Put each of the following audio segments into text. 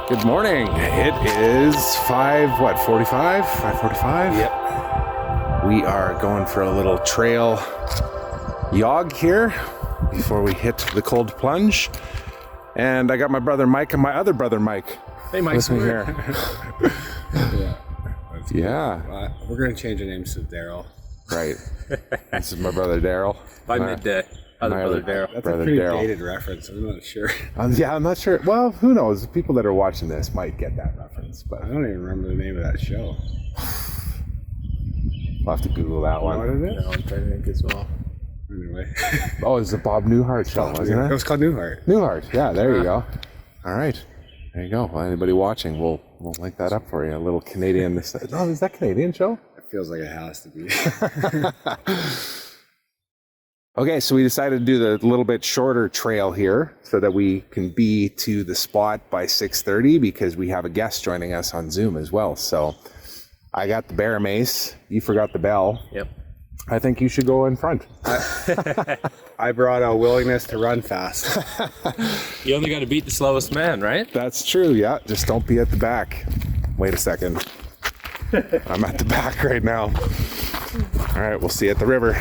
Good morning. It is 5:45? 5:45? Yep. We are going for a little trail jog here before we hit the cold plunge. And I got my brother Mike and my other brother Mike. Hey, Mike. With me here. Yeah. We're going to change our names to Darryl. Right. This is my brother Darryl. By midday. Other brother Darryl. That's brother a pretty Darryl. dated reference. I'm not sure. Yeah, I'm not sure. Well, who knows? The people that are watching this might get that reference, but I don't even remember the name of that show. I'll have to Google that one. What is it? No, I'm trying to think as well. Anyway. Oh, it's the Bob Newhart show, wasn't it? It was called Newhart. Newhart. Yeah, there you go. All right. There you go. Well, anybody watching, we'll link that up for you. A little Canadian. Oh, is that Canadian show? It feels like it has to be. Okay, so we decided to do the little bit shorter trail here so that we can be to the spot by 6:30 because we have a guest joining us on Zoom as well. So I got the bear mace. You forgot the bell. Yep. I think you should go in front. I brought a willingness to run fast. You only got to beat the slowest man, right? That's true, yeah. Just don't be at the back. Wait a second. I'm at the back right now. All right, we'll see you at the river.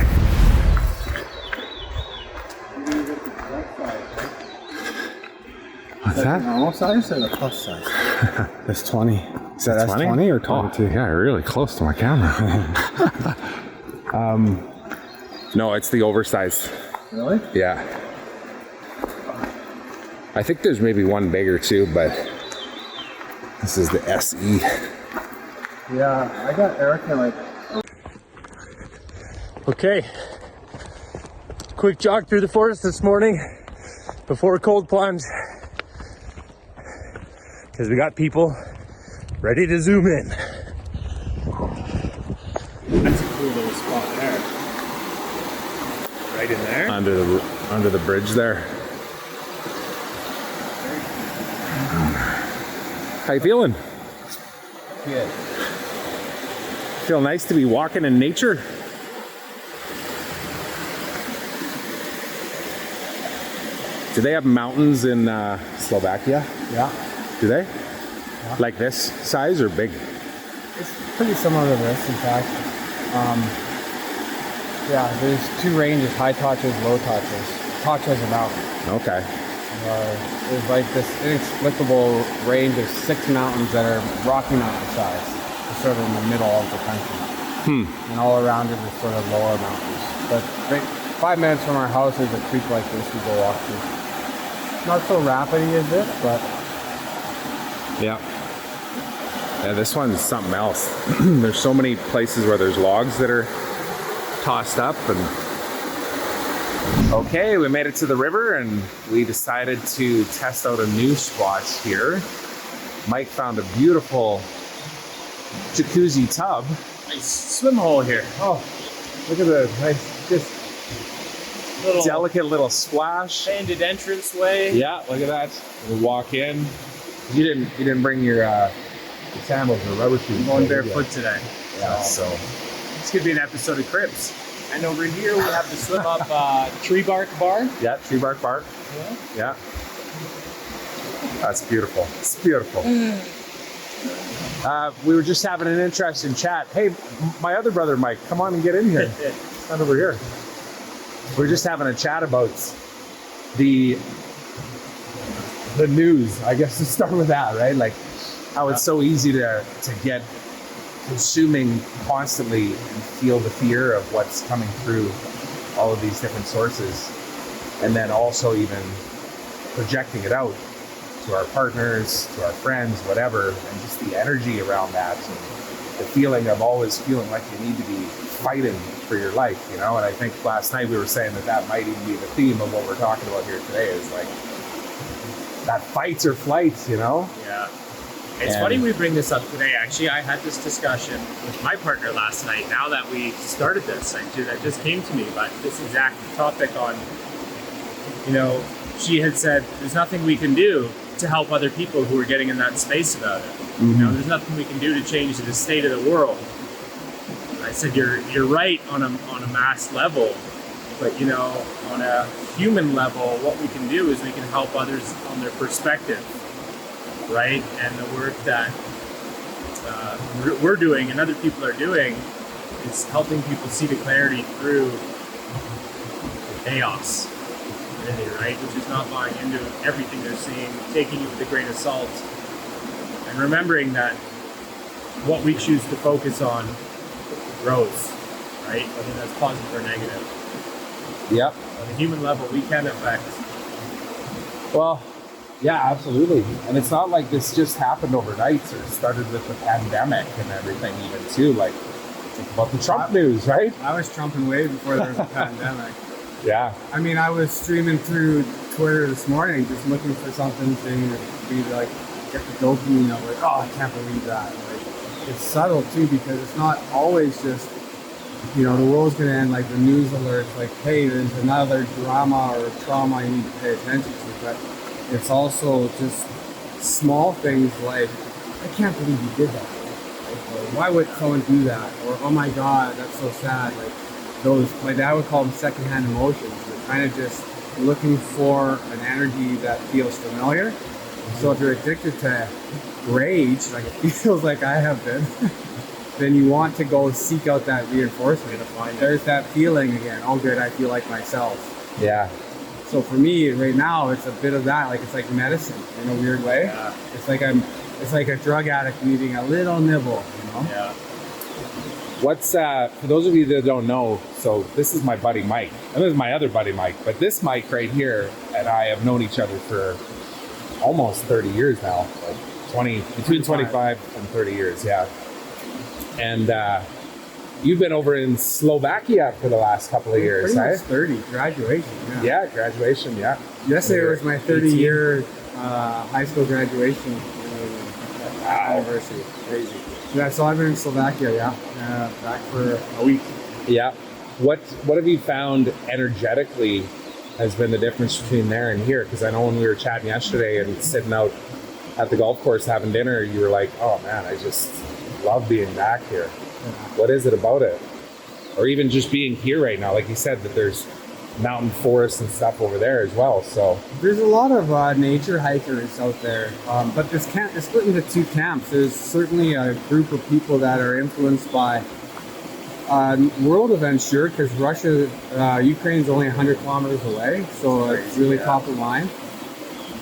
What's that? Normal size or the plus size? That's 20. Is that 20 or 22? Oh, yeah, really close to my camera. No, it's the oversized. Really? Yeah. I think there's maybe one bigger too, but this is the SE. Yeah, I got Erica like... Okay. Quick jog through the forest this morning before a cold plunge. Because we got people ready to zoom in. That's a cool little spot there. Right in there. Under the bridge there. How you feeling? Good. Feel nice to be walking in nature? Do they have mountains in Slovakia? Yeah. Do they? Yeah. Like this size or big? It's pretty similar to this, in fact. Yeah, there's two ranges, high Tatras, low Tatras. Tatras are mountain. Okay. There's like this inexplicable range of 6 mountains that are Rocky Mountain size. They're sort of in the middle of the country. And all around it is sort of lower mountains. But right 5 minutes from our house is a creek like this we go walk through. Not so rapidy as this, but... Yeah. Yeah, this one's something else. There's so many places where there's logs that are tossed up and... Okay, we made it to the river and we decided to test out a new spot here. Mike found a beautiful jacuzzi tub. Nice swim hole here. Oh, look at the nice, just Little delicate little splash. banded entrance way. Yeah, look at that. We'll walk in. You didn't bring your sandals or rubber shoes. I'm going barefoot today. Yeah, so This could be an episode of Cribs. And over here we have the swim up tree bark bar. yeah, tree bark bark. Yeah. That's beautiful. It's beautiful. We were just having an interesting chat. Hey, my other brother Mike, come on and get in here. Come over here. We're just having a chat about the news. I guess to start with that, right? Like how it's so easy to get consuming constantly and feel the fear of what's coming through all of these different sources, and then also even projecting it out to our partners, to our friends, whatever, and just the energy around that, and the feeling of always feeling like you need to be fighting for your life, you know. And I think last night we were saying that might even be the theme of what we're talking about here today, is like that fight or flight, you know. Yeah. It's funny we bring this up today. Actually, I had this discussion with my partner last night. Now that we started this, that just came to me, but this exact topic on, you know, she had said, there's nothing we can do to help other people who are getting in that space about it. Mm-hmm. You know, there's nothing we can do to change the state of the world. I said, you're right on a mass level, but you know, on a human level, what we can do is we can help others on their perspective right? And the work that we're doing and other people are doing is helping people see the clarity through the chaos, really, right? Which is not buying into everything they're seeing, taking it with a grain of salt, and remembering that what we choose to focus on grows, right? Whether that's positive or negative. Yep. On a human level, we can affect. Well, yeah, absolutely. And it's not like this just happened overnight, or it started with the pandemic and everything even too. Like, think about the Trump news, right? I was trumping way before there was a pandemic. Yeah. I mean, I was streaming through Twitter this morning, just looking for something to be like, get the dopamine of like, oh, I can't believe that. Like, it's subtle too, because it's not always just, you know, the world's gonna end, like the news alerts, like, hey, there's another drama or trauma you need to pay attention to. But it's also just small things like, I can't believe you did that. Like, or, why would someone do that? Or, oh my God, that's so sad. Like, those, my dad would call them secondhand emotions. They're kind of just looking for an energy that feels familiar. So if you're addicted to rage, like it feels like I have been, then you want to go seek out that reinforcement. There's that feeling again. Oh, good, I feel like myself. Yeah. So for me right now, it's a bit of that. Like it's like medicine in a weird way. Yeah. It's like a drug addict needing a little nibble. You know. Yeah. What's for those of you that don't know, so this is my buddy Mike, and this is my other buddy Mike, but this Mike right here and I have known each other for almost 30 years now, like between 25 and 30 years, yeah. And you've been over in Slovakia for the last couple of years, Pretty right? much 30, graduation. Yeah, graduation, yeah. Yesterday was my 30-year high school graduation anniversary. Crazy. Yeah, so I've been in Slovakia, back for a week. Yeah. What have you found energetically has been the difference between there and here? Because I know when we were chatting yesterday and sitting out at the golf course having dinner, you were like, oh man, I just love being back here. Yeah. What is it about it? Or even just being here right now, like you said, that there's mountain forests and stuff over there as well. So there's a lot of nature hikers out there, but this camp is split into two camps. There's certainly a group of people that are influenced by world events, sure, because Ukraine's only 100 kilometers away, so it's really top of mind.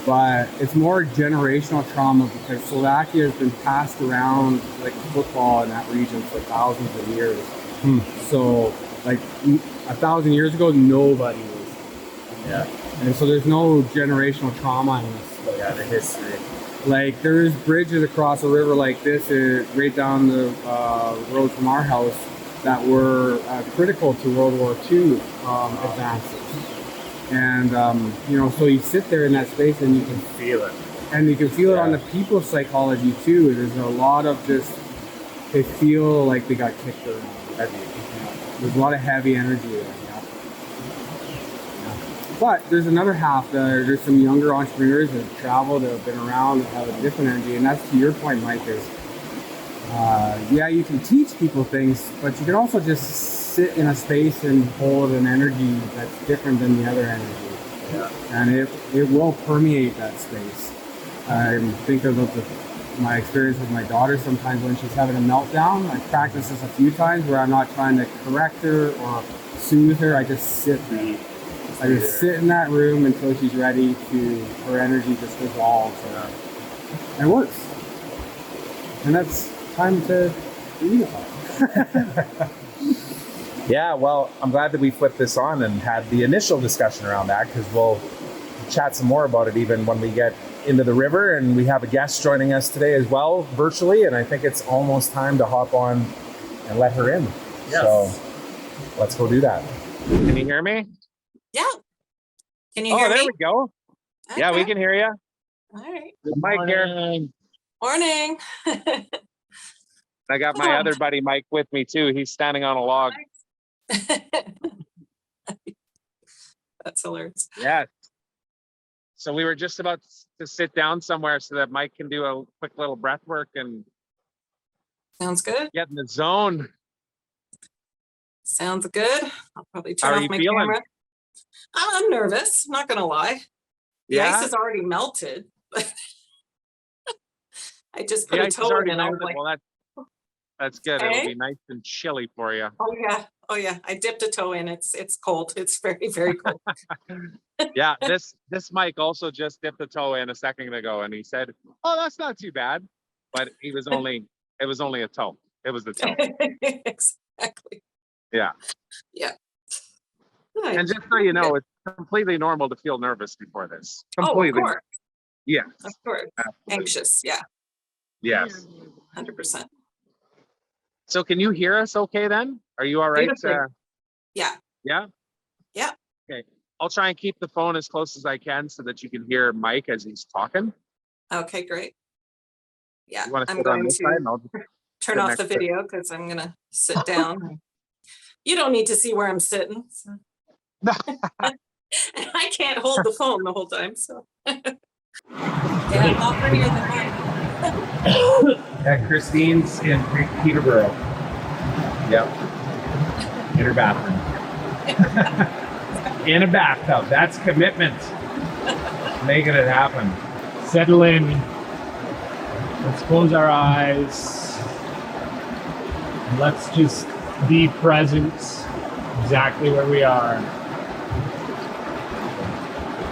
But it's more generational trauma because Slovakia has been passed around like football in that region for thousands of years. So, like 1,000 years ago, nobody was. Yeah. And so there's no generational trauma in this. Yeah, the history. Like there's bridges across a river like this, right down the road from our house, that were critical to World War II advances. And you know, so you sit there in that space and you can feel it. And you can feel it on the people's psychology too. There's a lot of just, they feel like they got kicked around. Heavy. There's a lot of heavy energy there. Yeah. But there's another half. There's some younger entrepreneurs that have traveled, that have been around, that have a different energy. And that's to your point, Mike, is yeah, you can teach people things, but you can also just sit in a space and hold an energy that's different than the other energy. Yeah. And it will permeate that space. I think of my experience with my daughter. Sometimes when she's having a meltdown, I practice this a few times where I'm not trying to correct her or soothe her. I just sit there. I just sit in that room until she's ready to, her energy just dissolves. And it works. And that's time to unify. yeah, well, I'm glad that we flipped this on and had the initial discussion around that, because we'll chat some more about it even when we get into the river, and we have a guest joining us today as well, virtually, and I think it's almost time to hop on and let her in. Yes. So let's go do that. Can you hear me? Yeah. Can you hear me? Oh, there we go. Okay. Yeah, we can hear you. All right. Mike here. Morning. I got my other buddy Mike with me too. He's standing on a log. That's hilarious. Yeah. So we were just about to sit down somewhere so that Mike can do a quick little breath work and sounds good. Get in the zone. Sounds good. I'll probably turn off my camera. I'm nervous, not gonna lie. The ice is already melted. I just put The a ice is toe already in and I was melted. like, Well, that's good. It'll hey. be nice and chilly for you. Oh yeah. Oh yeah. I dipped a toe in. It's cold. It's very, very cold. Yeah, this Mike also just dipped a toe in a second ago, and he said, "Oh, that's not too bad," but it was only a toe. It was the toe. Exactly. Yeah. Yeah. And just so you know, it's completely normal to feel nervous before this. Oh, of Completely. course. Yes. Of course. Absolutely. Anxious. Yeah. Yes. 100%. So can you hear us okay then? Are you all right? Yeah. Yeah? Yeah. Okay. I'll try and keep the phone as close as I can so that you can hear Mike as he's talking. Okay, great. Yeah. You want to I'm sit on going this side and I'll to just turn sit off next the to it. video because I'm going to sit down. You don't need to see where I'm sitting. So. And I can't hold the phone the whole time, so. Yeah, not prettier than mine. Yeah, Christine's in Peterborough. Yep. In her bathroom. In a bathtub. That's commitment. Making it happen. Settle in. Let's close our eyes. Let's just be present exactly where we are.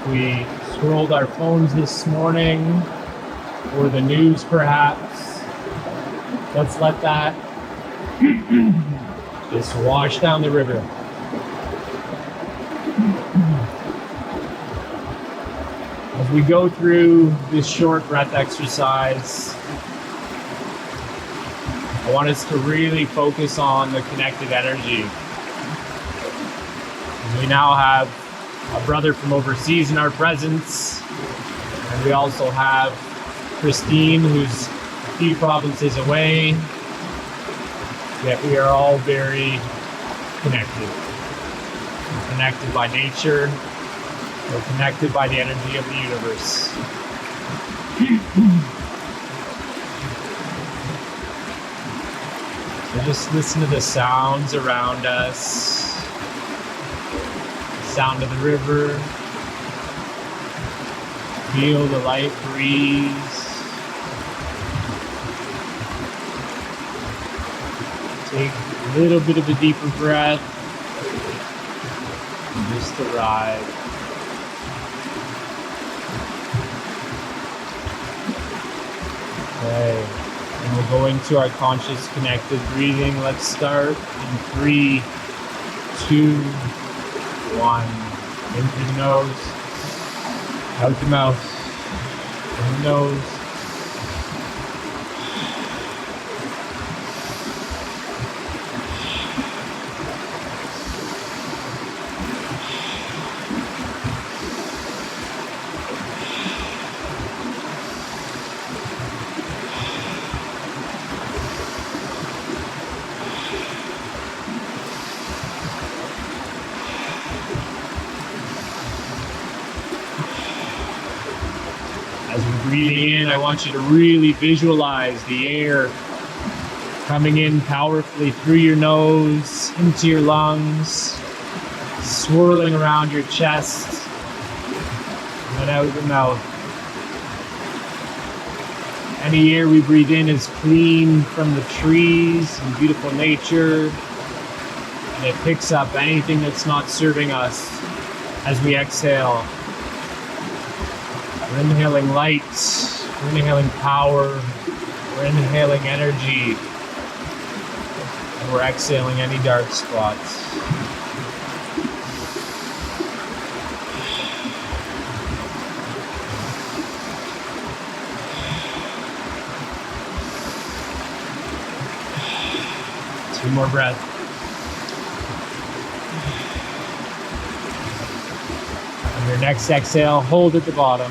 We scrolled our phones this morning, or the news perhaps. Let's let that just wash down the river. As we go through this short breath exercise, I want us to really focus on the connected energy. We now have a brother from overseas in our presence, and we also have Christine, who's a few provinces away, yet we are all very connected. We're connected by nature. We're connected by the energy of the universe. So just listen to the sounds around us. The sound of the river. Feel the light breeze. Take a little bit of a deeper breath. And just arrive. Okay, and we'll go into our conscious connected breathing. Let's start in 3, 2, 1. In through the nose, out the mouth, in the nose. As we're breathing in, I want you to really visualize the air coming in powerfully through your nose, into your lungs, swirling around your chest, and then out the mouth. Any air we breathe in is clean from the trees and beautiful nature, and it picks up anything that's not serving us as we exhale. We're inhaling light, we're inhaling power, we're inhaling energy, and we're exhaling any dark spots. Two more breaths. On your next exhale, hold at the bottom.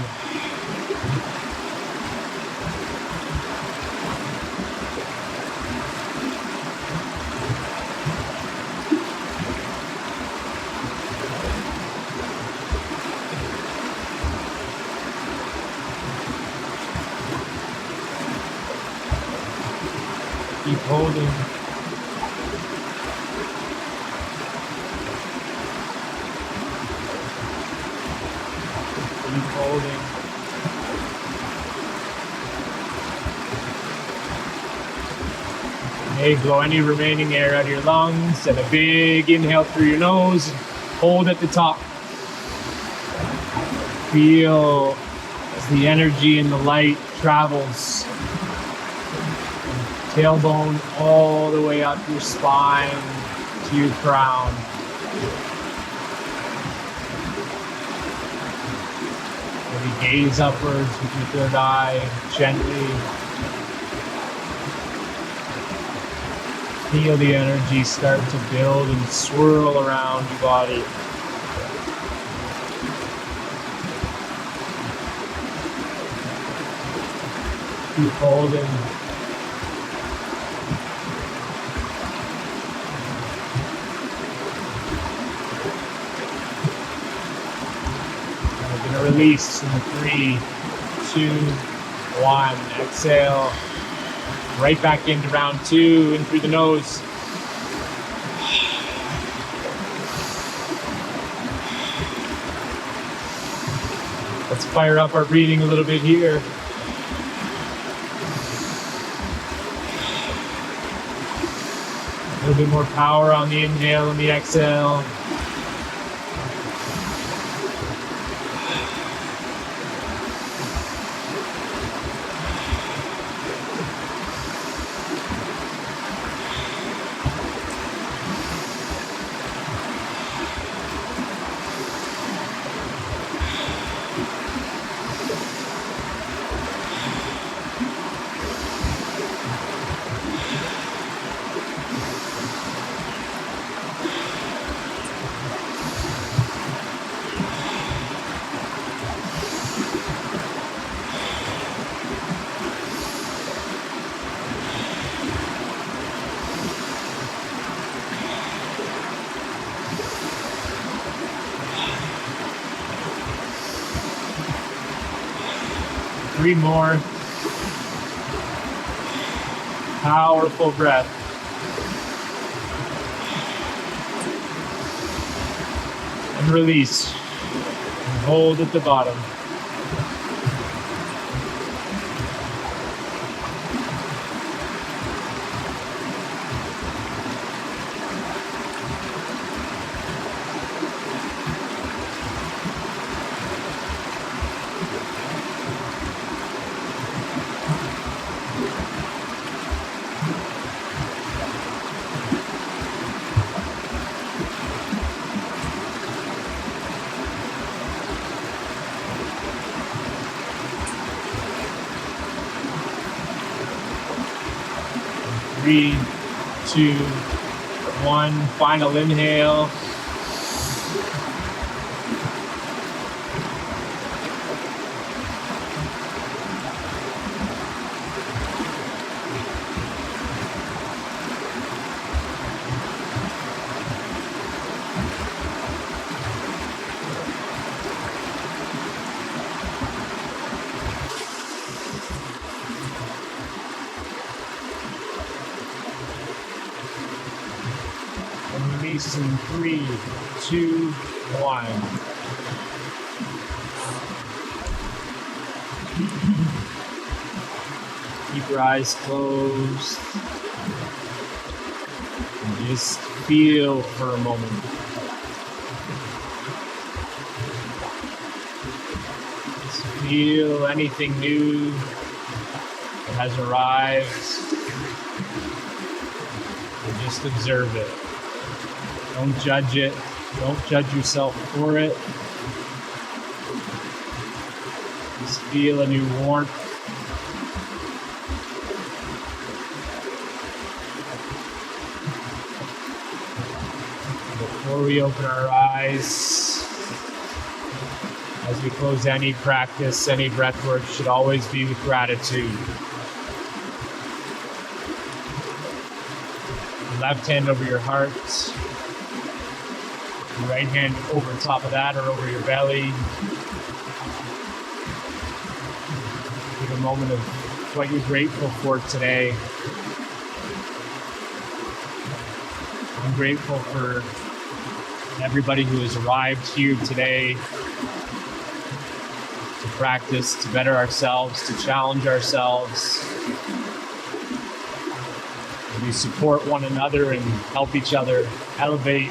Keep holding. Keep holding. Okay, blow any remaining air out of your lungs and a big inhale through your nose. Hold at the top. Feel as the energy and the light travels tailbone all the way up your spine to your crown. Maybe gaze upwards with your third eye gently. Feel the energy start to build and swirl around your body. Keep holding. We're going to release in 3, 2, 1. Exhale. Right back into round 2, in through the nose. Let's fire up our breathing a little bit here. A little bit more power on the inhale and the exhale. Three more. Powerful breath. And release. And hold at the bottom. Three, 2, 1. Final inhale. Release in 3, 2, 1. Keep your eyes closed. And just feel for a moment. Just feel anything new that has arrived. And just observe it. Don't judge it. Don't judge yourself for it. Just feel a new warmth. Before we open our eyes, as we close any practice, any breath work should always be with gratitude. Left hand over your heart. Right hand over top of that or over your belly. Take a moment of what you're grateful for today. I'm grateful for everybody who has arrived here today to practice, to better ourselves, to challenge ourselves, to we support one another and help each other elevate.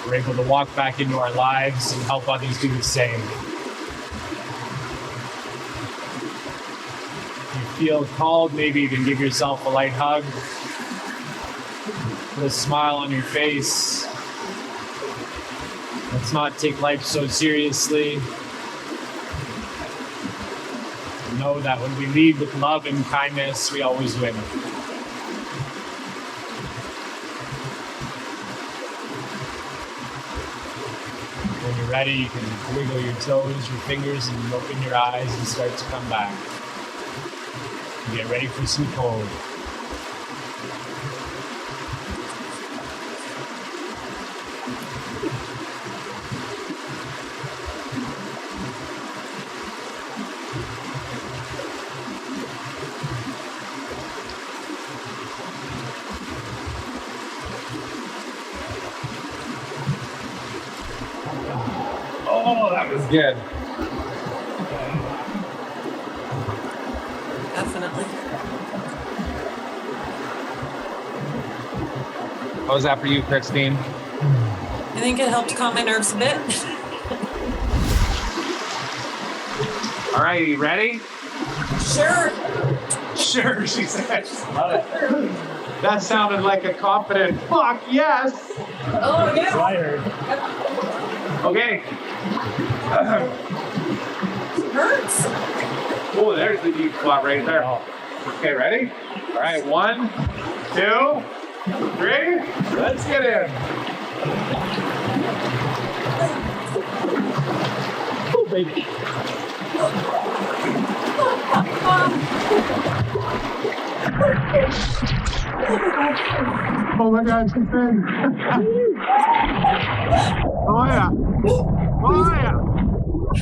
We're able to walk back into our lives and help others do the same. If you feel called, maybe you can give yourself a light hug. Put a smile on your face. Let's not take life so seriously. Know that when we lead with love and kindness, we always win. When you're ready, you can wiggle your toes, your fingers, and open your eyes and start to come back. Get ready for some cold. Oh, that was good. Definitely. How was that for you, Christine? I think it helped calm my nerves a bit. All right, you ready? Sure. Sure, she says. Love it. That sounded like a confident fuck yes. Oh, That's what yeah. I heard. Okay. Hurts. Oh, there's the deep spot right there. Okay, ready? All right, 1, 2, 3. Let's get in. Oh, baby. Oh my God, she's in. Oh yeah. Oh yeah.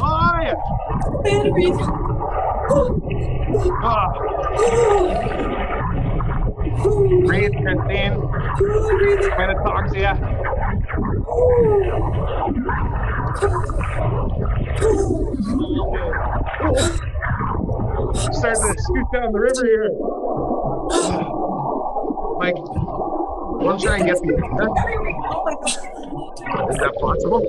Oh yeah. I had to breathe. Oh. Breathe, Christine. I'm gonna talk to you. Starting to scoot down the river here. Mike, want to try and get the Oh my God. Is that possible?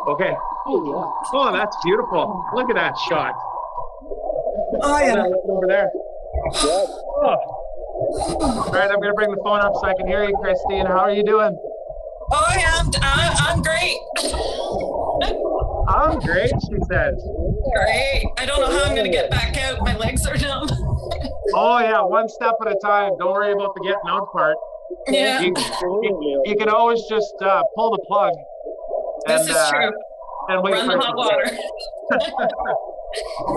Okay. Oh, that's beautiful. Look at that shot. Oh, yeah. Over there. Oh. All right, I'm going to bring the phone up so I can hear you, Christine. How are you doing? Oh, yeah. I'm great. I'm great, she says. Great. I don't know how I'm going to get back out. My legs are numb. Oh, yeah, one step at a time. Don't worry about the getting out part. Yeah. You can always just pull the plug. This is true. And wait Run for the hot water.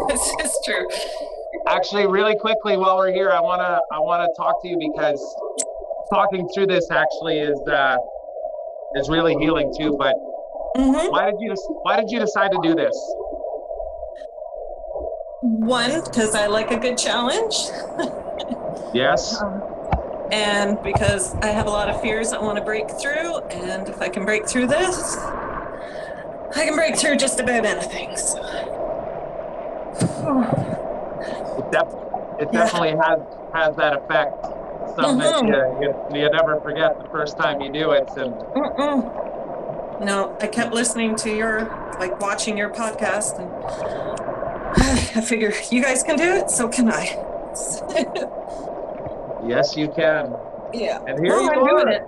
This is true. Actually, really quickly while we're here, I wanna talk to you because talking through this actually is really healing too. But why did you decide to do this? One, because I like a good challenge. Yes. And because I have a lot of fears I want to break through, and if I can break through this, I can break through just about anything. So. It definitely has that effect. Something that you never forget the first time you do it. And No, I kept listening to watching your podcast, and I figure you guys can do it, so can I. yes, you can. Yeah. And here you I'm are. doing it.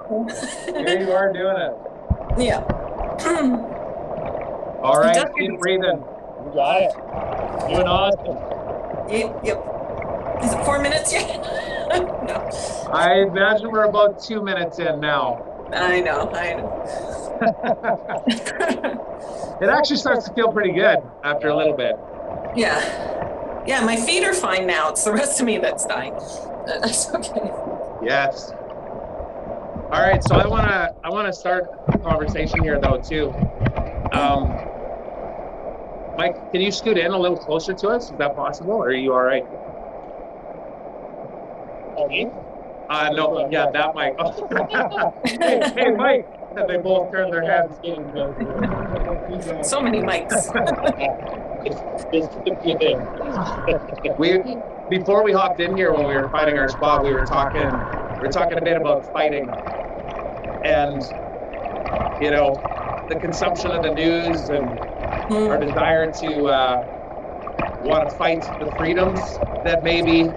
Here you are doing it. Yeah. All right, Just keep breathing. You got it. Doing awesome. Yep. Is it 4 minutes yet? No. I imagine we're about 2 minutes in now. I know. It actually starts to feel pretty good after a little bit. Yeah. Yeah, my feet are fine now. It's the rest of me that's dying. That's okay. Yes. All right, so I wanna start a conversation here though too. Mike, can you scoot in a little closer to us? Is that possible, or are you all right? No, yeah, that Mike. Hey, Mike. And they both turn their heads. So many mics. Before we hopped in here, when we were finding our spot, we were talking a bit about fighting, and the consumption of the news and our desire to want to fight the freedoms that may be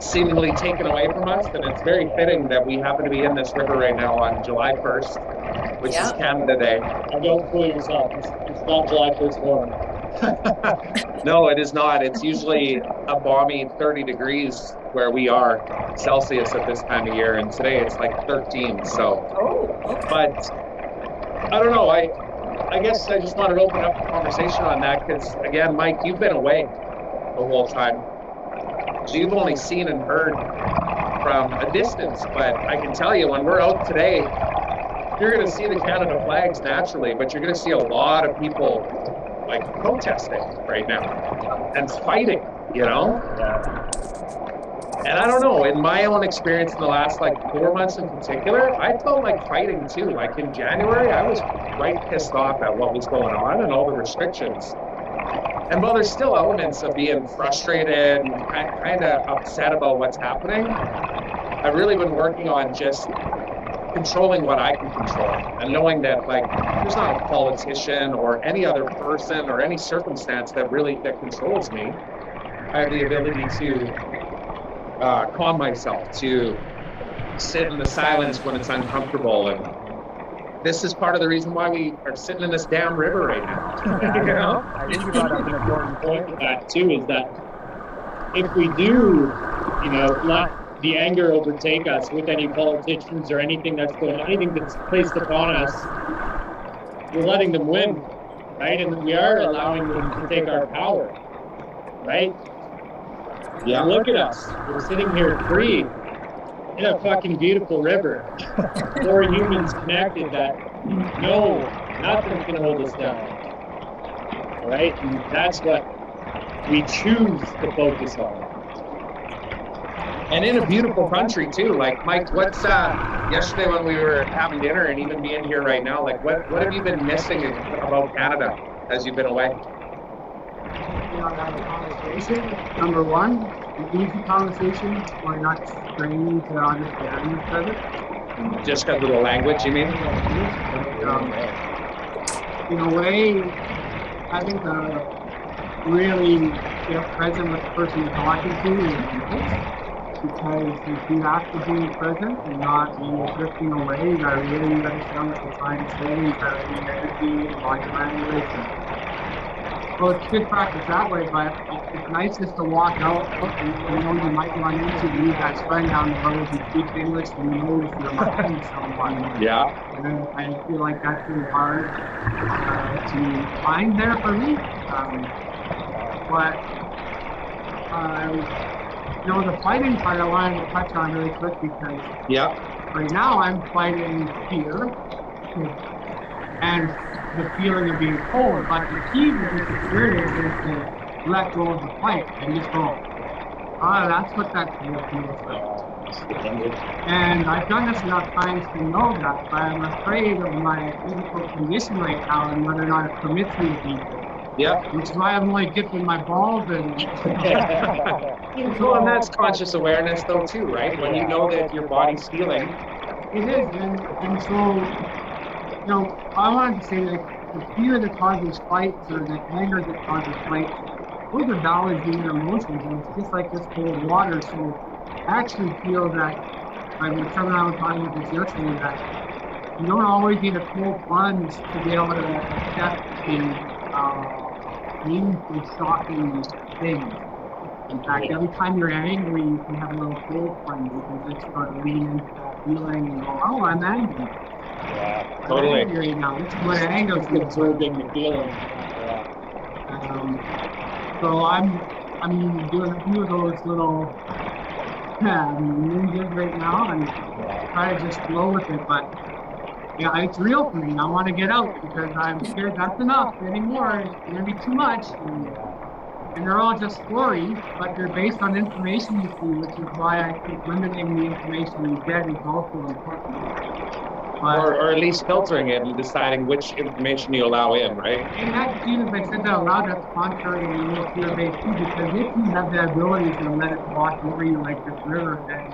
seemingly taken away from us. And it's very fitting that we happen to be in this river right now on July 1st, which is Canada Day. And don't fool yourself. It's not July 1st morning. No, it is not. It's usually a balmy 30 degrees where we are Celsius at this time of year. And today it's like 13. So, but I don't know. I guess I just wanted to open up the conversation on that because, again, Mike, you've been away the whole time. So you've only seen and heard from a distance. But I can tell you, when we're out today, you're going to see the Canada flags naturally, but you're going to see a lot of people like protesting right now and fighting, And I don't know, in my own experience in the last like 4 months in particular, I felt like fighting too. Like in January, I was quite pissed off at what was going on and all the restrictions. And while there's still elements of being frustrated and kind of upset about what's happening, I've really been working on just controlling what I can control and knowing that like there's not a politician or any other person or any circumstance that controls me. I have the ability to calm myself, to sit in the silence when it's uncomfortable, and this is part of the reason why we are sitting in this damn river right now. I think you brought up an important point with that too, is that if we do, let the anger overtake us with any politicians or anything that's placed upon us, we're letting them win, right? And we are allowing them to take our power, right? Yeah. Look at us. We're sitting here free in a fucking beautiful river. 4 humans connected that nothing's gonna hold us down. Right? And that's what we choose to focus on. And in a beautiful country too. Like Mike, what's yesterday when we were having dinner and even being here right now, like what have you been missing about Canada as you've been away? Have a conversation. Number one, an easy conversation. We're not straining to understand each other. Just because of the language, you mean? In a way, having to really get present with the person you're talking to is nice, because if you have to be present and not be drifting away, you gotta really understand what you're trying to say. You gotta be energy and body language. Well, it's good practice that way, but it's nice just to walk out and you might run into the new best friend down the road who speaks English and knows you're talking to someone. Yeah. And I feel like that's really hard to find there for me. But the fighting part I wanted to touch on really quick because right now I'm fighting fear and the feeling of being cold, but the key to this experience is to let go of the fight and just go, that's what that feels like. And I've done this enough times to know that, but I'm afraid of my physical condition right now and whether or not it permits me to be cold. Yeah. Which is why I'm like dipping my balls and well, and that's conscious awareness though too, right? When you know that your body's feeling. It is, and so I wanted to say that the fear that causes fights or the anger that causes fights, those are valid human emotions, and it's just like this cold water. So I actually feel that, Trevor and I were talking about this yesterday, that you don't always need a cold plunge to be able to accept the painful, shocking things. In fact, every time you're angry, you can have a little cold plunge. You can just sort of lean into that feeling and go, oh, I'm angry. Yeah, totally. I'm angry now. It's what anger is absorbing the feeling. So I'm doing a few of those little ninjas right now and try to just flow with it. But it's real for me. I want to get out because I'm scared that's enough anymore. It's going to be too much. And they're all just stories, but they're based on information you see, which is why I think limiting the information you get is also important. Or at least filtering it and deciding which information you allow in, right? And that's, even if I said that aloud, that's contrary to the whole fear-based too, because if you have the ability to let it wash over you like this river, then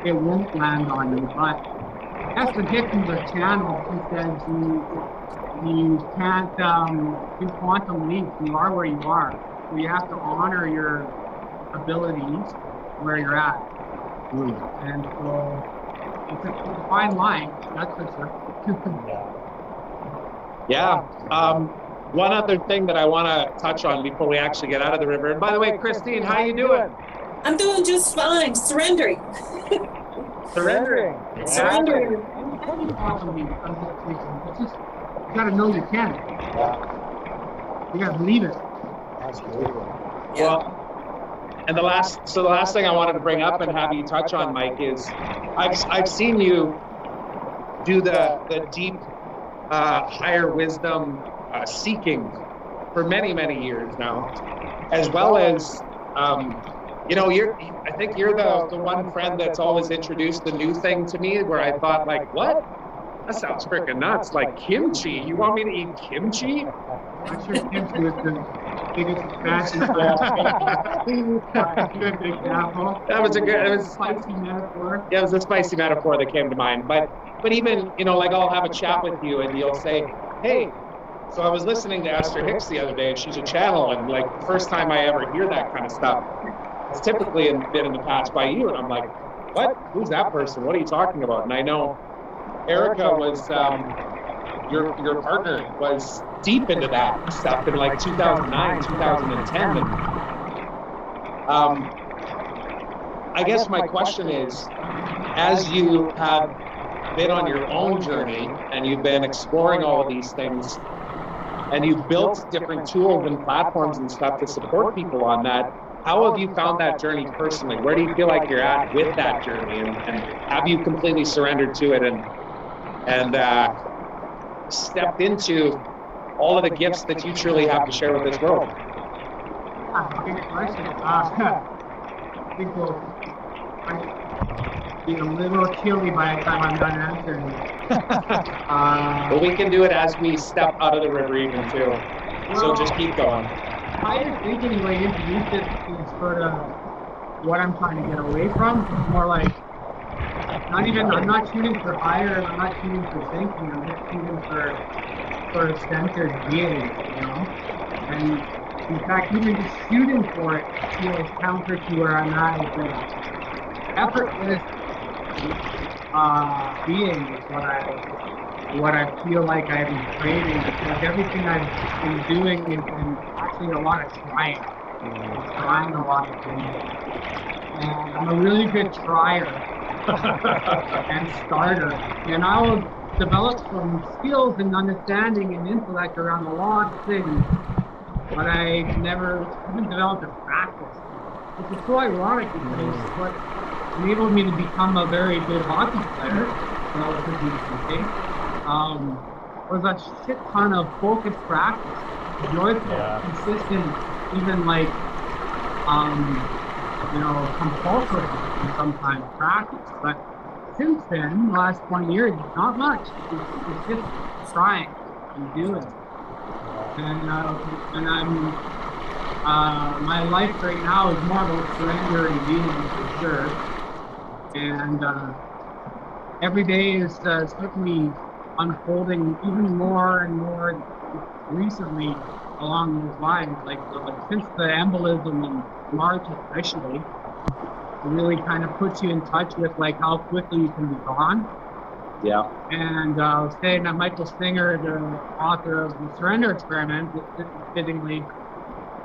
it won't land on you. But Esther Hickman's channel, he says you can't do quantum leaps. You are where you are. So you have to honor your abilities where you're at. And so it's a fine line, that's for sure. Yeah. One other thing that I want to touch on before we actually get out of the river. And by the way, Christine, how you doing? I'm doing just fine. Surrendering. Surrendering. Surrendering. It's just, you gotta know you can. You gotta believe it. Well, and the last thing I wanted to bring up and have you touch on, Mike, is I've seen you do the deep higher wisdom seeking for many years now, as well as I think you're the one friend that's always introduced the new thing to me where I thought, like, what? That sounds freaking nuts. Like kimchi. You want me to eat kimchi? I'm sure kimchi is the biggest expansion of good example. It was Spicy metaphor. Yeah, it was a spicy metaphor that came to mind. But even, like I'll have a chat with you and you'll say, hey, so I was listening to Esther Hicks the other day and she's a channel, and like the first time I ever hear that kind of stuff, it's typically been in the past by you, and I'm like, what? Who's that person? What are you talking about? And I know Erica was, your partner was deep into that stuff in like 2009, 2010. And I guess my question is, as you have been on your own journey and you've been exploring all of these things and you've built different tools and platforms and stuff to support people on that, how have you found that journey personally? Where do you feel like you're at with that journey? And have you completely surrendered to it and stepped into all of the gifts that you truly have to share with this world? Good question. I think we'll be a little chilly by the time I'm done answering. But we can do it as we step out of the river even too. So just keep going. I think anyway, introduced it is sort of what I'm trying to get away from. It's more like, I'm not shooting for higher, I'm not shooting for thinking, I'm just shooting for centered being, And in fact, even just shooting for it feels counter to where I'm at. Effortless being is what I feel like I've been craving, because everything I've been doing has been actually a lot of trying. Trying a lot of things. And I'm a really good trier and starter. And I'll develop some skills and understanding and intellect around a lot of things, but I haven't developed a practice. Which is so ironic because what enabled me to become a very good hockey player, relatively speaking, was a shit ton of focused practice, joyful, consistent, even like, compulsory sometimes practice. But since then, the last 20 years, not much. It's just trying and doing. And I'm, my life right now is more about surrender and being, for sure. And every day is certainly unfolding even more and more recently along those lines. Like since the embolism in March especially, it really kind of puts you in touch with like how quickly you can be gone. Yeah. And I was saying that Michael Singer, the author of the Surrender Experiment, fittingly,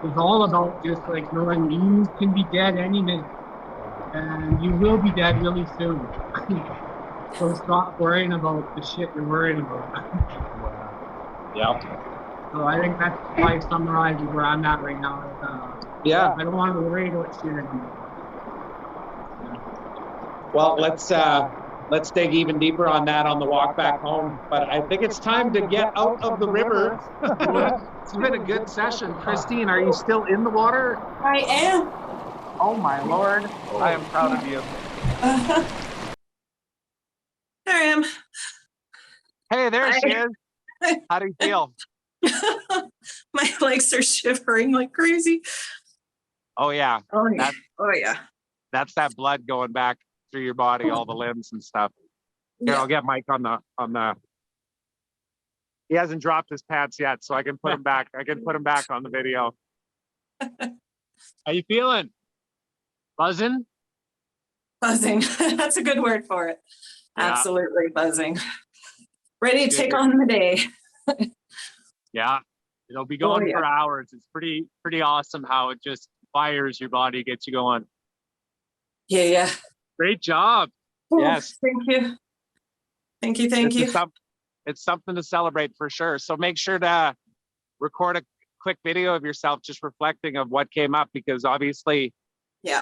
is all about just like knowing you can be dead any minute. And you will be dead really soon. So stop worrying about the shit you're worrying about. Yeah. So I think that probably summarizes where I'm at right now. Yeah. I don't want to worry about shit anymore. Well, let's dig even deeper on that on the walk back home. But I think it's time to get out of the river. It's been a good session. Christine, are you still in the water? I am. Oh my Lord. I am proud of you. There I am. Hey, there she is. How do you feel? My legs are shivering like crazy. Oh yeah. Oh yeah. Oh yeah. That's that blood going back through your body, all the limbs and stuff. Here, Yeah. I'll get Mike on the. He hasn't dropped his pants yet, so I can put him back. I can put him back on the video. How you feeling? Buzzing? Buzzing. That's a good word for it. Yeah. Absolutely buzzing. Ready to take on the day. Yeah. It'll be going yeah. for hours. It's pretty awesome how it just fires your body, gets you going. Yeah, yeah. Great job. Ooh, Yes. Thank you. Thank you. Thank you. It's something to celebrate for sure. So make sure to record a quick video of yourself just reflecting of what came up, because obviously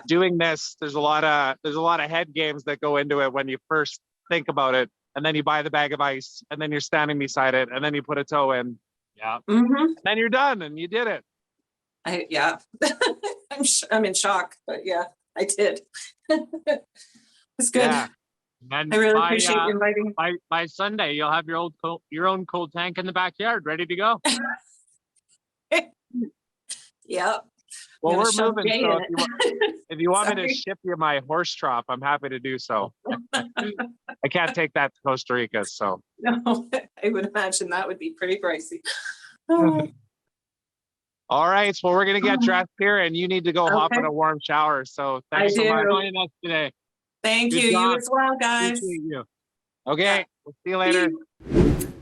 doing this, there's a lot of head games that go into it when you first think about it, and then you buy the bag of ice, and then you're standing beside it, and then you put a toe in. Yeah. And then you're done and you did it. I'm in shock, but yeah, I did. It's good. Yeah. And I really appreciate you inviting me. By Sunday, you'll have your own cold tank in the backyard ready to go. Yeah. Well, we're moving. So if you want me to ship you my horse trough, I'm happy to do so. I can't take that to Costa Rica, so. No, I would imagine that would be pretty pricey. All right, well, we're gonna get dressed here, and you need to go hop in a warm shower. So thanks so much for joining us today. Thank you. You as well, guys. You. Okay, we'll see you later.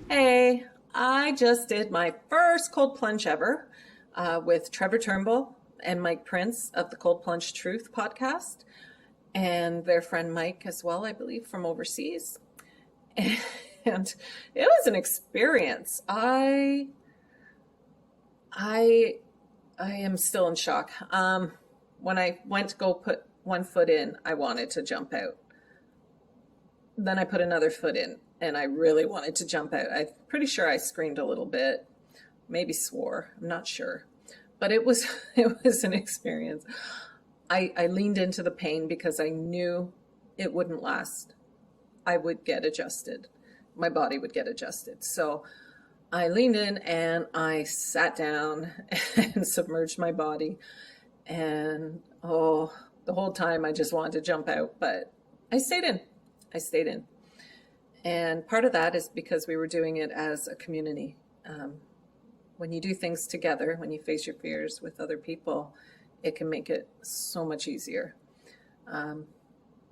Hey, I just did my first cold plunge ever with Trevor Turnbull and Mike Prince of the Cold Plunge Truth podcast, and their friend Mike as well, I believe, from overseas. And it was an experience. I am still in shock. When I went to go put one foot in, I wanted to jump out. Then I put another foot in, and I really wanted to jump out. I'm pretty sure I screamed a little bit, maybe swore. I'm not sure. But it was an experience. I leaned into the pain because I knew it wouldn't last. I would get adjusted. My body would get adjusted. So I leaned in and I sat down and submerged my body. And the whole time I just wanted to jump out, but I stayed in. And part of that is because we were doing it as a community. When you do things together, when you face your fears with other people, it can make it so much easier.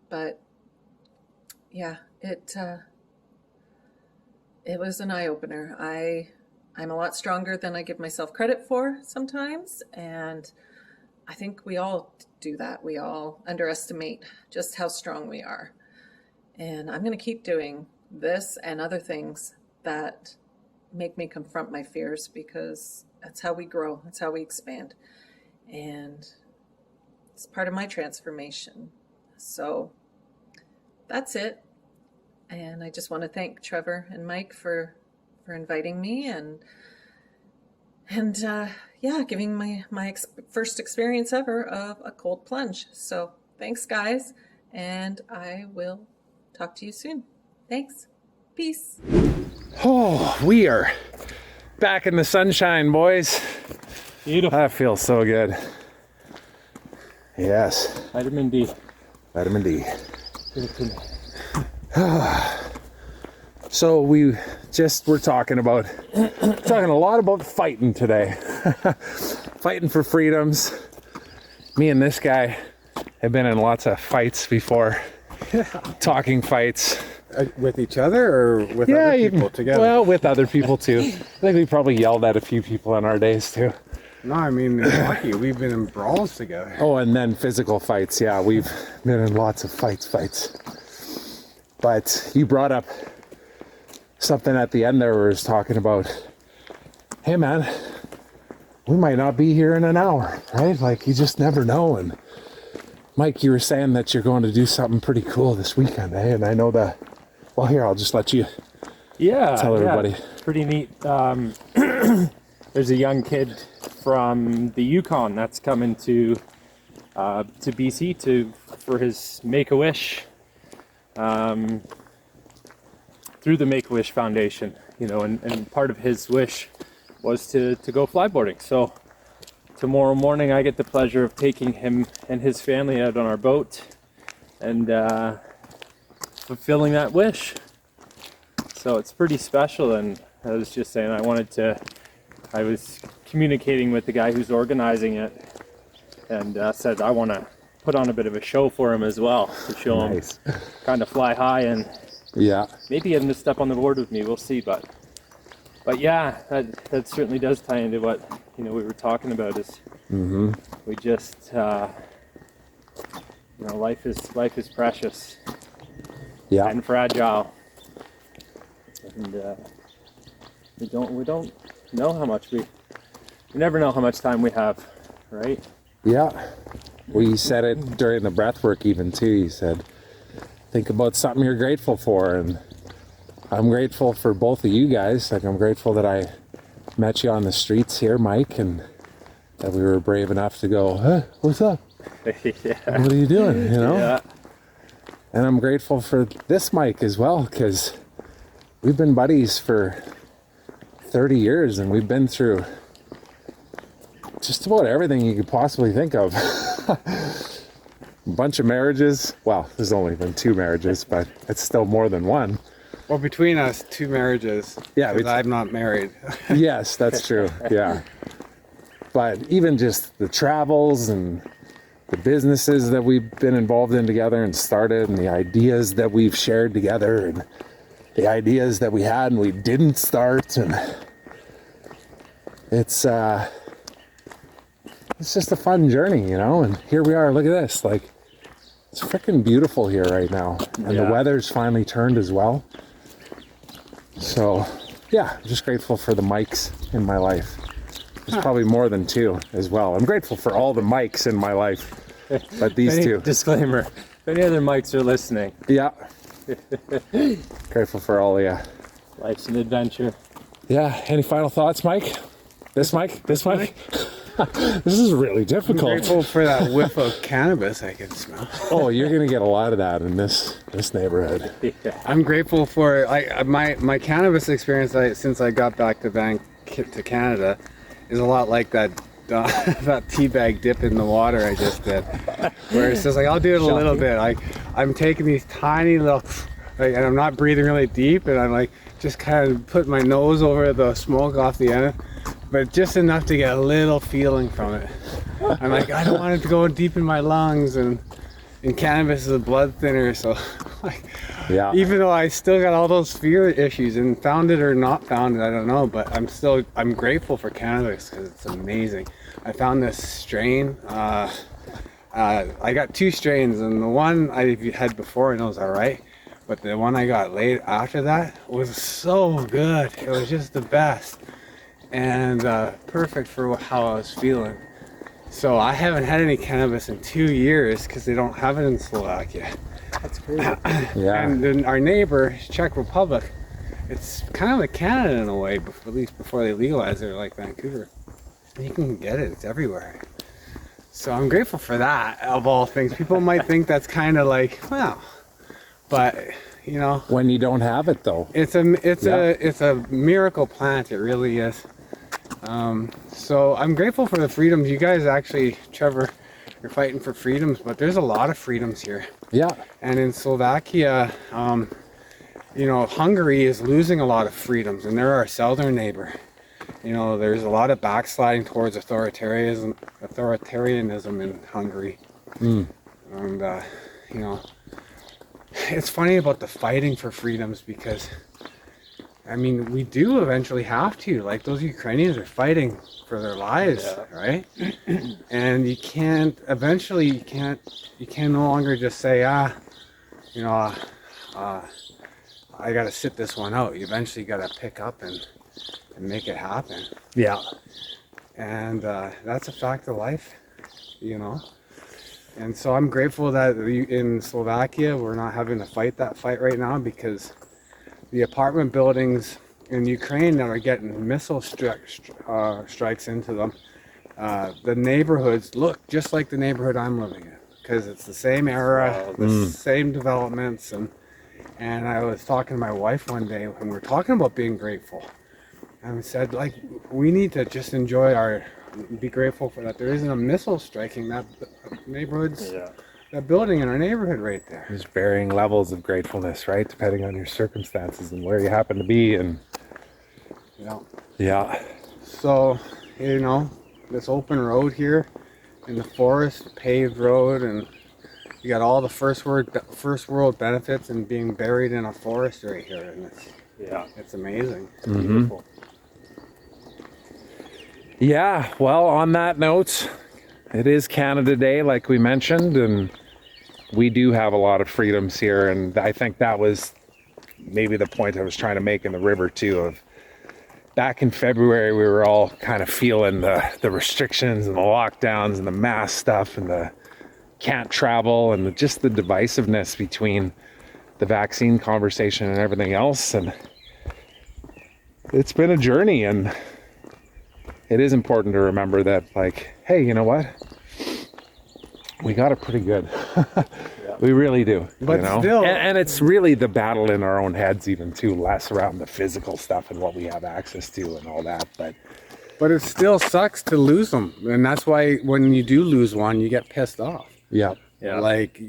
But yeah, it was an eye-opener. I'm a lot stronger than I give myself credit for sometimes, and I think we all do that. We all underestimate just how strong we are. And I'm going to keep doing this and other things that make me confront my fears, because that's how we grow. That's how we expand. And it's part of my transformation. So that's it. And I just want to thank Trevor and Mike for inviting me and giving my first experience ever of a cold plunge. So thanks, guys. And I will talk to you soon. Thanks. Peace. Oh, we are back in the sunshine, boys. Beautiful. That feels so good. Yes. Vitamin D. So we just were talking a lot about fighting today. Fighting for freedoms. Me and this guy have been in lots of fights before. Talking fights. With each other or with other people together? Well, with other people too. I think we probably yelled at a few people in our days too. No, I mean, in hockey, we've been in brawls together. Oh, and then physical fights. Yeah, we've been in lots of fights. But you brought up something at the end there where it was talking about, hey man, we might not be here in an hour, right? Like, you just never know. And Mike, you were saying that you're going to do something pretty cool this weekend, eh? And I know that, well, here, I'll just let you tell everybody. Pretty neat. there's a young kid from the Yukon that's coming to BC for his Make-A-Wish, through the Make-A-Wish Foundation, you know, and part of his wish was to go flyboarding. So tomorrow morning I get the pleasure of taking him and his family out on our boat and fulfilling that wish. So it's pretty special, and I was just saying I was communicating with the guy who's organizing it, and said I want to put on a bit of a show for him as well, to show him kind of fly high, and maybe get him to step on the board with me. We'll see, but yeah, that certainly does tie into what, you know, we were talking about, is we just you know, life is precious and fragile, and we don't know how much we never know how much time we have, right? Yeah. Well, you said it during the breath work even too. You said, think about something you're grateful for, and I'm grateful for both of you guys. Like, I'm grateful that I met you on the streets here, Mike, and that we were brave enough to go, hey, what's up? Yeah. What are you doing? You know? Yeah. And I'm grateful for this Mike as well, because we've been buddies for 30 years, and we've been through just about everything you could possibly think of. A bunch of marriages. Well, there's only been 2 marriages, but it's still more than one. Well, between us, 2 marriages. Yeah, because I'm not married. Yes, that's true. Yeah. But even just the travels and the businesses that we've been involved in together and started, and the ideas that we've shared together, and the ideas that we had and we didn't start, and it's just a fun journey, you know. And here we are. Look at this. Like, it's freaking beautiful here right now, and the weather's finally turned as well. So yeah, I'm just grateful for the mics in my life. There's probably more than 2 as well. I'm grateful for all the mics in my life, but these 2. Disclaimer: if any other mics are listening, yeah. Grateful for all of you. Life's an adventure. Yeah. Any final thoughts, Mike? This Mike? This Mike? This is really difficult. I'm grateful for that whiff of cannabis I can smell. Oh, you're gonna get a lot of that in this neighborhood. Yeah. I'm grateful for my cannabis experience since I got back to Canada is a lot like that that teabag dip in the water I just did, where it's just like, I'll do it a little bit. I'm taking these tiny little, and I'm not breathing really deep, and I'm like just kind of putting my nose over the smoke off the end, but just enough to get a little feeling from it. I'm like, I don't want it to go deep in my lungs, and cannabis is a blood thinner, so like, even though I still got all those fear issues, and found it or not found it, I don't know, but I'm grateful for cannabis because it's amazing. I found this strain. I got 2 strains, and the one I had before, I know was all right, but the one I got late after that was so good. It was just the best, and perfect for how I was feeling. So I haven't had any cannabis in 2 years because they don't have it in Slovakia. That's great. Yeah. And then our neighbor, Czech Republic, it's kind of like Canada in a way, at least before they legalize it, like Vancouver. You can get it, it's everywhere. So I'm grateful for that, of all things. People might think that's kind of like, well, but you know, when you don't have it though, it's a miracle plant. It really is. So I'm grateful for the freedoms. You guys actually, Trevor, you're fighting for freedoms, but there's a lot of freedoms here. Yeah. And in Slovakia, you know, Hungary is losing a lot of freedoms, and they're our southern neighbor. You know, there's a lot of backsliding towards authoritarianism in Hungary. And, you know, it's funny about the fighting for freedoms, because, I mean, we do eventually have to. Like, those Ukrainians are fighting for their lives, right? And you can no longer just say, you know, I got to sit this one out. You eventually got to pick up and make it happen. Yeah. And that's a fact of life, you know. And so I'm grateful that in Slovakia we're not having to fight that fight right now, because the apartment buildings in Ukraine that are getting missile strikes into them. The neighborhoods look just like the neighborhood I'm living in, because it's the same era, the same developments, and I was talking to my wife one day when we were talking about being grateful, and we said, like, we need to just be grateful for that there isn't a missile striking that neighborhoods, that building in our neighborhood right there. There's varying levels of gratefulness, right? Depending on your circumstances and where you happen to be. And yeah. So, this open road here in the forest, paved road, and you got all the first world benefits and being buried in a forest right here, and it's amazing. It's beautiful. Yeah, well, on that note, it is Canada Day, like we mentioned, and we do have a lot of freedoms here, and I think that was maybe the point I was trying to make in the river too, of back in February, we were all kind of feeling the restrictions and the lockdowns and the mask stuff and the can't travel and just the divisiveness between the vaccine conversation and everything else. And it's been a journey, and it is important to remember that, like, hey, you know what? We got it pretty good. We really do. But still, and it's really the battle in our own heads even too, less around the physical stuff and what we have access to and all that. But it still sucks to lose them. And that's why when you do lose one, you get pissed off. Yeah. Like,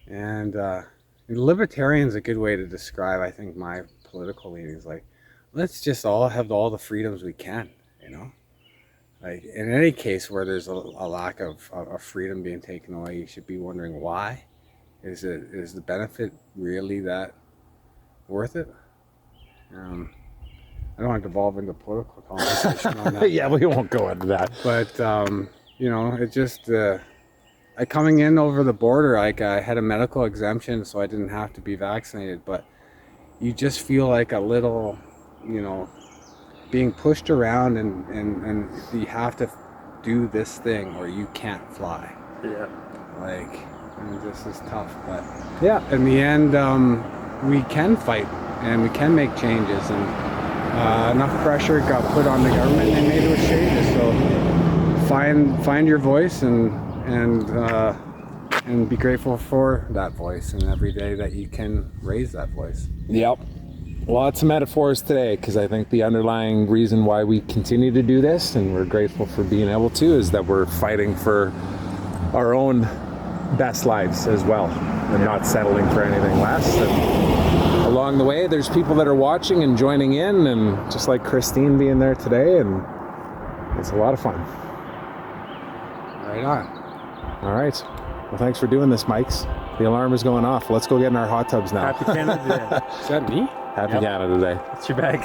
and libertarian's a good way to describe, I think, my political leanings. Like, let's just all have all the freedoms we can, Like, in any case where there's a lack of freedom being taken away, you should be wondering why. Is the benefit really that worth it? I don't want to devolve into political conversation on that. Yeah, we won't go into that. But, it just, coming in over the border, like, I had a medical exemption, so I didn't have to be vaccinated, but you just feel like a little, being pushed around and you have to do this thing or you can't fly. Yeah. Like, this is tough, but yeah, in the end, we can fight and we can make changes, and enough pressure got put on the government and they made those changes. So find your voice and be grateful for that voice, and every day that you can raise that voice. Yep. Lots of metaphors today, because I think the underlying reason why we continue to do this, and we're grateful for being able to, is that we're fighting for our own best lives as well, and not settling for anything less. And along the way, there's people that are watching and joining in, and just like Christine being there today, and it's a lot of fun. Right on. All right. Well, thanks for doing this, Mikes. The alarm is going off. Let's go get in our hot tubs now. Happy Canada Day. Is that me? Happy Canada Day. It's your bag.